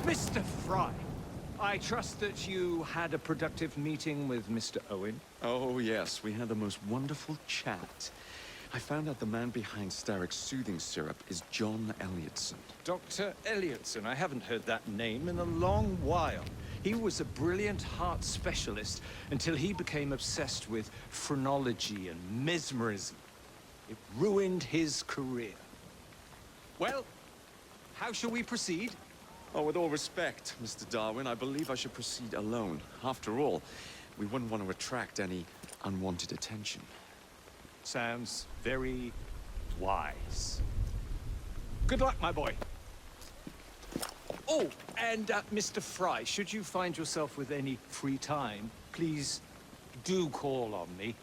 Mr. Fry, I trust that you had a productive meeting with Mr. Owen? Oh, yes. We had the most wonderful chat. I found out the man behind Starrick's soothing syrup is John Elliotson. Dr. Elliotson, I haven't heard that name in a long while. He was a brilliant heart specialist until he became obsessed with phrenology and mesmerism. It ruined his career. Well, how shall we proceed? Oh, with all respect, Mr. Darwin, I believe I should proceed alone. After all, we wouldn't want to attract any unwanted attention. Sounds very wise. Good luck, my boy. Oh, and Mr. Fry, should you find yourself with any free time, please do call on me.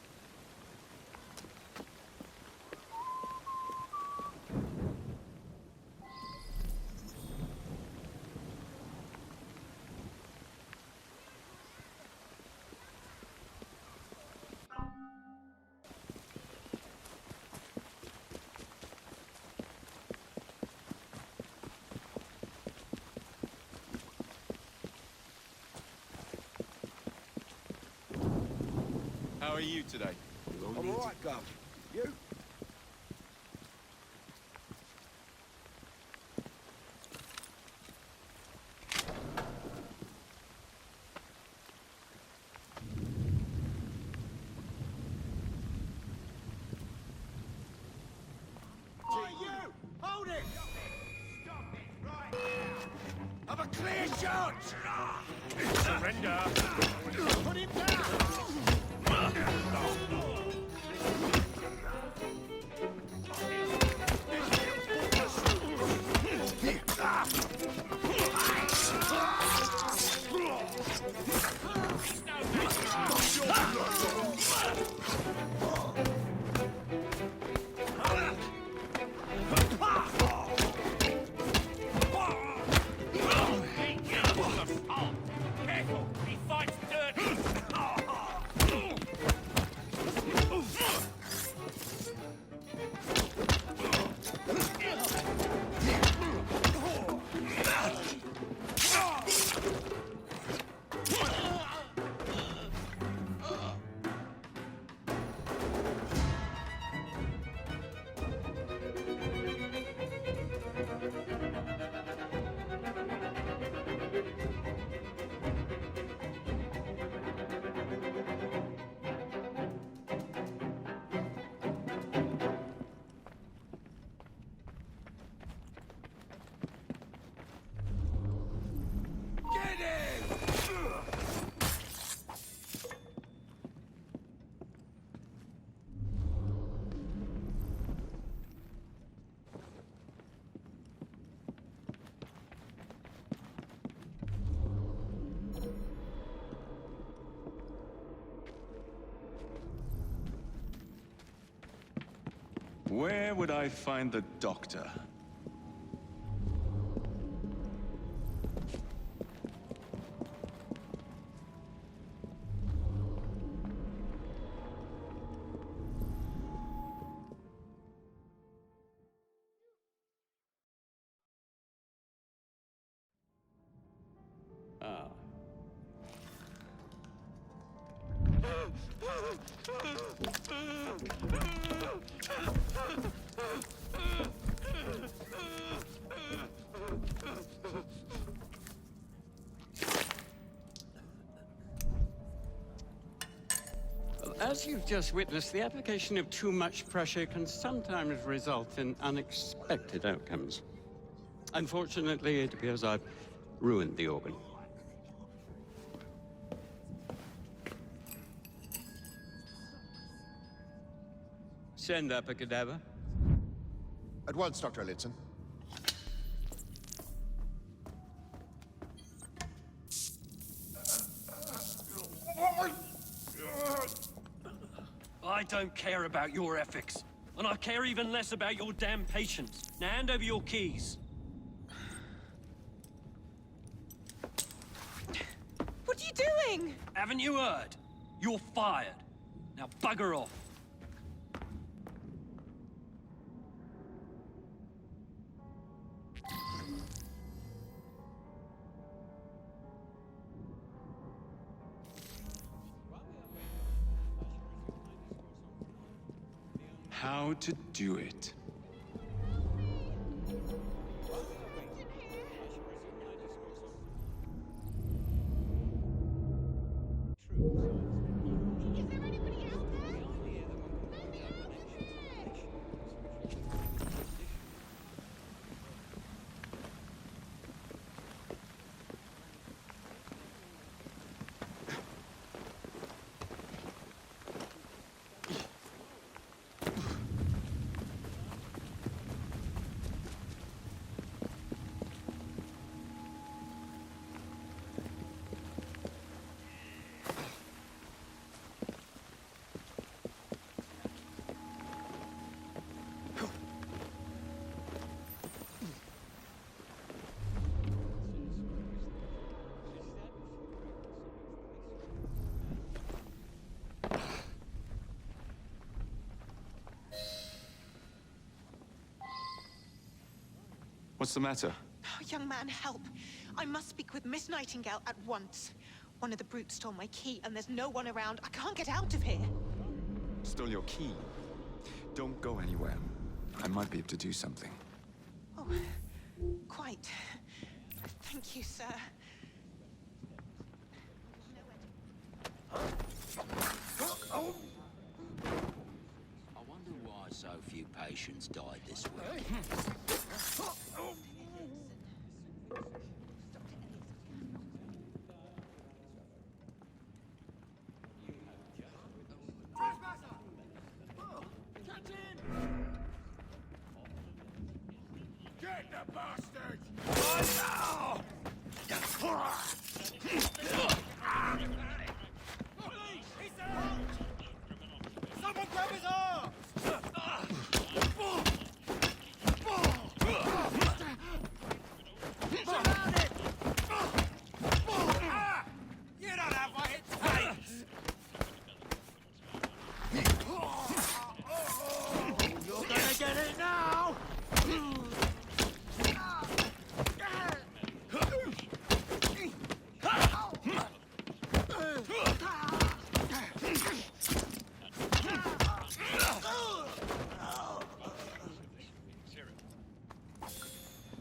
How are you today? I'm all right, Gov. You? You! Hold it! Stop it right now! Have a clear shot! Surrender! Put him down! Careful! He fights dirty! Get him! Where would I find the doctor? Ah. As you've just witnessed, the application of too much pressure can sometimes result in unexpected outcomes. Unfortunately, it appears I've ruined the organ. Send up a cadaver. At once, Dr. Elliotson. I don't care about your ethics. And I care even less about your damn patience. Now hand over your keys. What are you doing? Haven't you heard? You're fired. Now bugger off. how to do it. What's the matter? Oh, young man, help. I must speak with Miss Nightingale at once. One of the brutes stole my key, and there's no one around. I can't get out of here. Stole your key. Don't go anywhere. I might be able to do something. Oh, quite. Thank you, sir. I wonder why so few patients died this week. Get the bastard! Police! He's there! Someone grab his arms! Surrounded! You don't have what it takes! You're gonna get it now!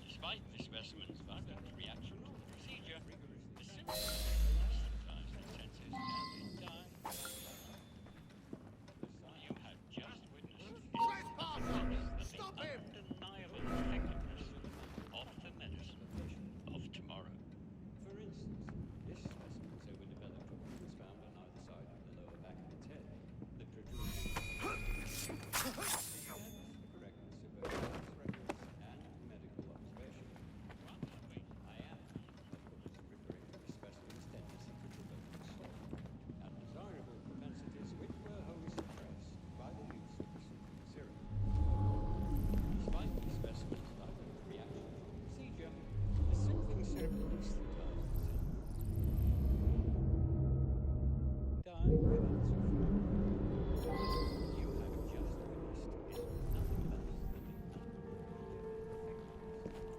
Despite the specimen's violent reaction or procedure, the symptoms sometimes intensive and die. You have just witnessed the undeniable effectiveness of the medicine of tomorrow. For instance, this specimen was overdeveloped when it was found on either side of the lower back of its head. The protrusion correctness of both records and medical observation. I am, of course, referring to the specimen's tendency to develop soul and desirable propensities which were wholly suppressed by the use of the soothing syrup. Despite the specimen's violent reaction or procedure, the soothing syrup anesthetized the symptom. Died within 2 You have just witnessed is nothing less than the I shall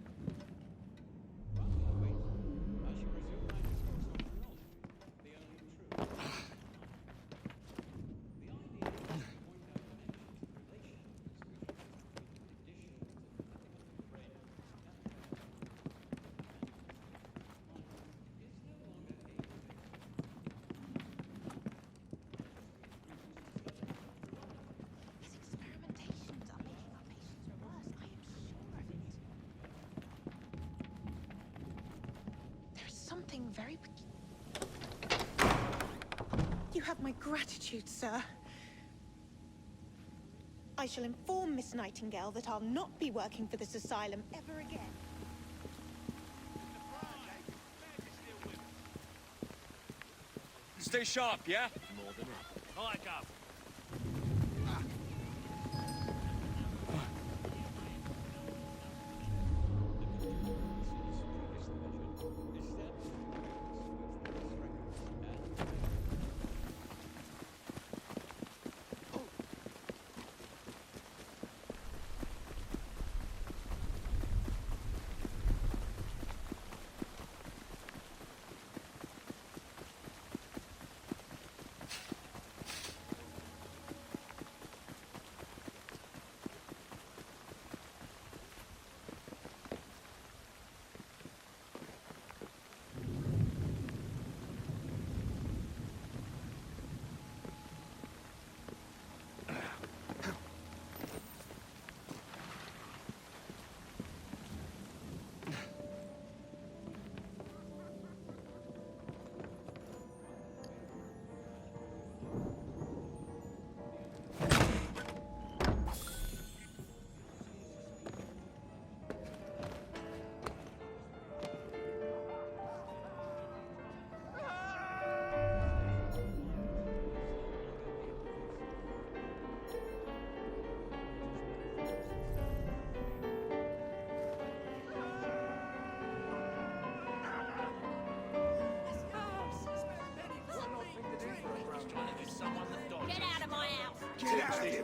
resume my discourse on phrenology, the only true. The idea is to point out an ancient relations between conditions of the brain is no longer His experimentations are making our patients worse. I am sure of it. There is something very... You have my gratitude, sir. I shall inform Miss Nightingale that I'll not be working for this asylum ever again. Stay sharp, yeah? Aye, Gov. someone that dodges. Get out of my house! Get out of here!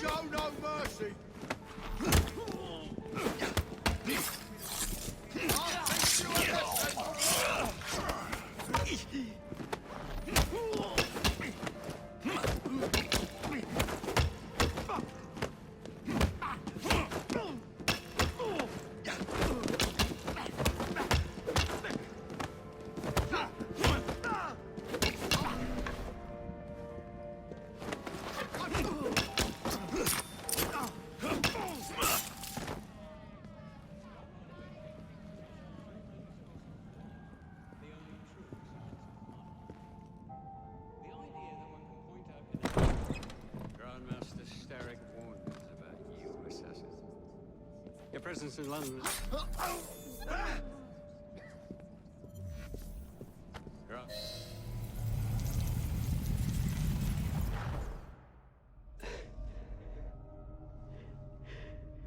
Show no mercy! Grandmaster Starrick warned us about you, assassins. Your presence in London.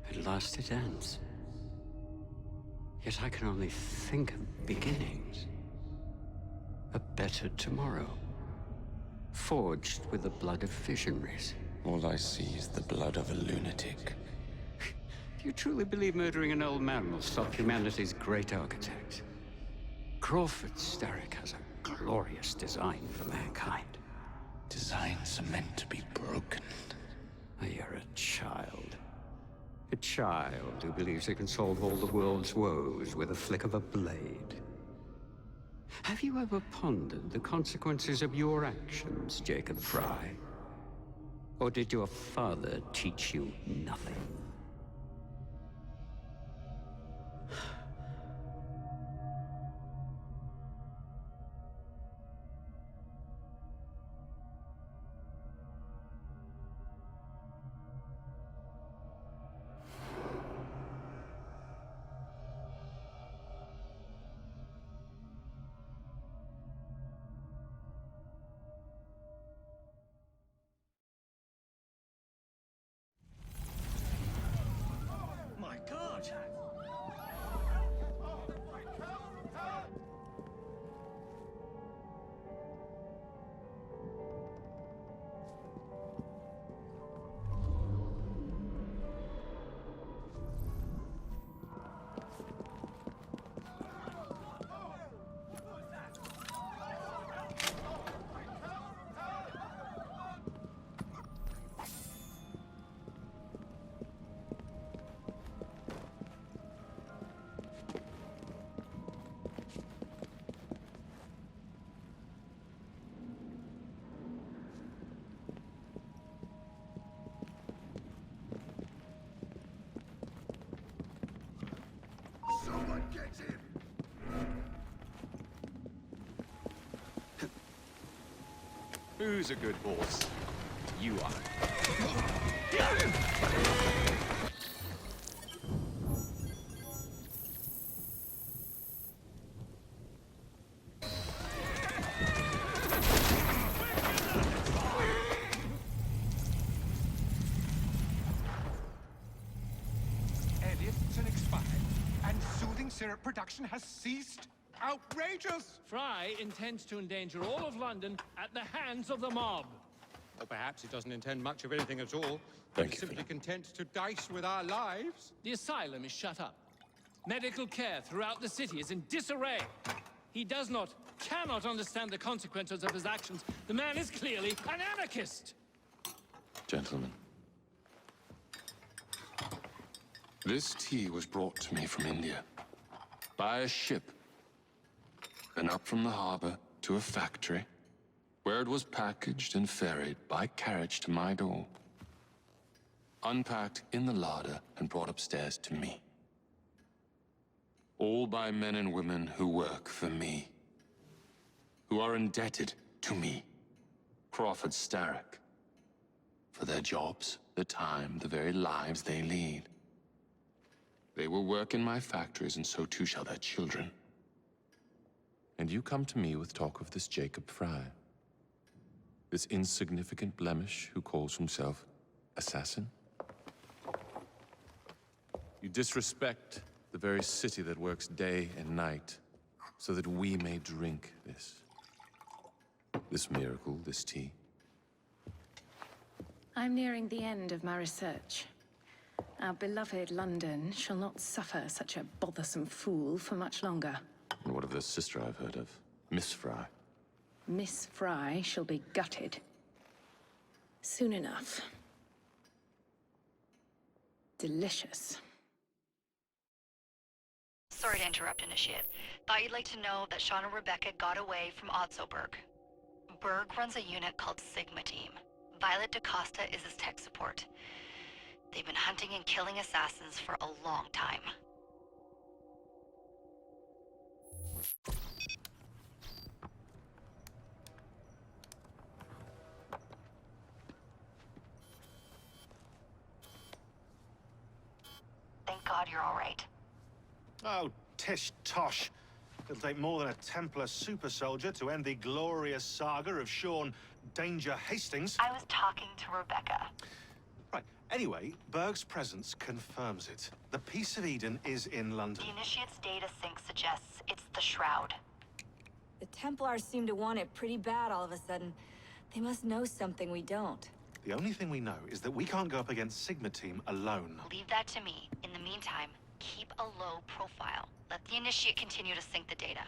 At last it ends. Yet I can only think of beginnings. A better tomorrow. Forged with the blood of visionaries. All I see is the blood of a lunatic. Do you truly believe murdering an old man will stop humanity's great architect? Crawford Starrick has a glorious design for mankind. Designs are meant to be broken. Oh, you're a child. A child who believes he can solve all the world's woes with a flick of a blade. Have you ever pondered the consequences of your actions, Jacob Fry? Or did your father teach you nothing? My God! Someone get him! Who's a good horse? You are. Elliotson expired, and soothing syrup production has ceased? Outrageous! Fry intends to endanger all of London at the hands of the mob. Or perhaps he doesn't intend much of anything at all. Thank He's you, simply content to dice with our lives. The asylum is shut up. Medical care throughout the city is in disarray. He does not, cannot understand the consequences of his actions. The man is clearly an anarchist! Gentlemen, this tea was brought to me from India by a ship. and up from the harbor to a factory, where it was packaged and ferried by carriage to my door. Unpacked in the larder and brought upstairs to me. All by men and women who work for me. Who are indebted to me, Crawford Starrick, for their jobs, the time, the very lives they lead. They will work in my factories, and so too shall their children. And you come to me with talk of this Jacob Fry, this insignificant blemish who calls himself assassin? You disrespect the very city that works day and night so that we may drink this miracle, this tea. I'm nearing the end of my research. Our beloved London shall not suffer such a bothersome fool for much longer. And what of the sister I've heard of, Miss Fry? Miss Fry shall be gutted. Soon enough. Delicious. Sorry to interrupt, Initiate. Thought you'd like to know that Sean and Rebecca got away from Otzoberg. Berg runs a unit called Sigma Team. Violet DaCosta is his tech support. They've been hunting and killing assassins for a long time. Thank God you're all right. Oh, tish tosh. It'll take more than a Templar super soldier to end the glorious saga of Sean Danger Hastings. I was talking to Rebecca. Right. Anyway, Berg's presence confirms it. The Peace of Eden is in London. The Initiate's data sync suggests it's the Shroud. The Templars seem to want it pretty bad all of a sudden. They must know something we don't. The only thing we know is that we can't go up against Sigma Team alone. Leave that to me. In the meantime, keep a low profile. Let the Initiate continue to sync the data.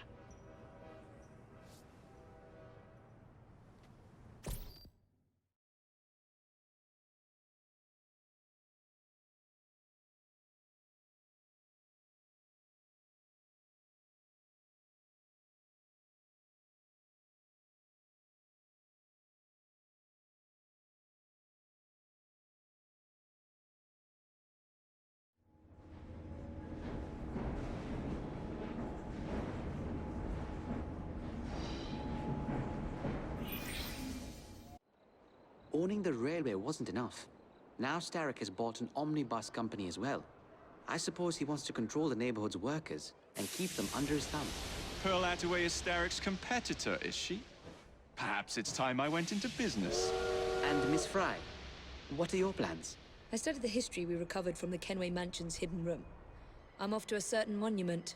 Owning the railway wasn't enough. Now Starrick has bought an omnibus company as well. I suppose he wants to control the neighborhood's workers and keep them under his thumb. Pearl Attaway is Starrick's competitor, is she? Perhaps it's time I went into business. And Miss Fry, what are your plans? I studied the history we recovered from the Kenway Mansion's hidden room. I'm off to a certain monument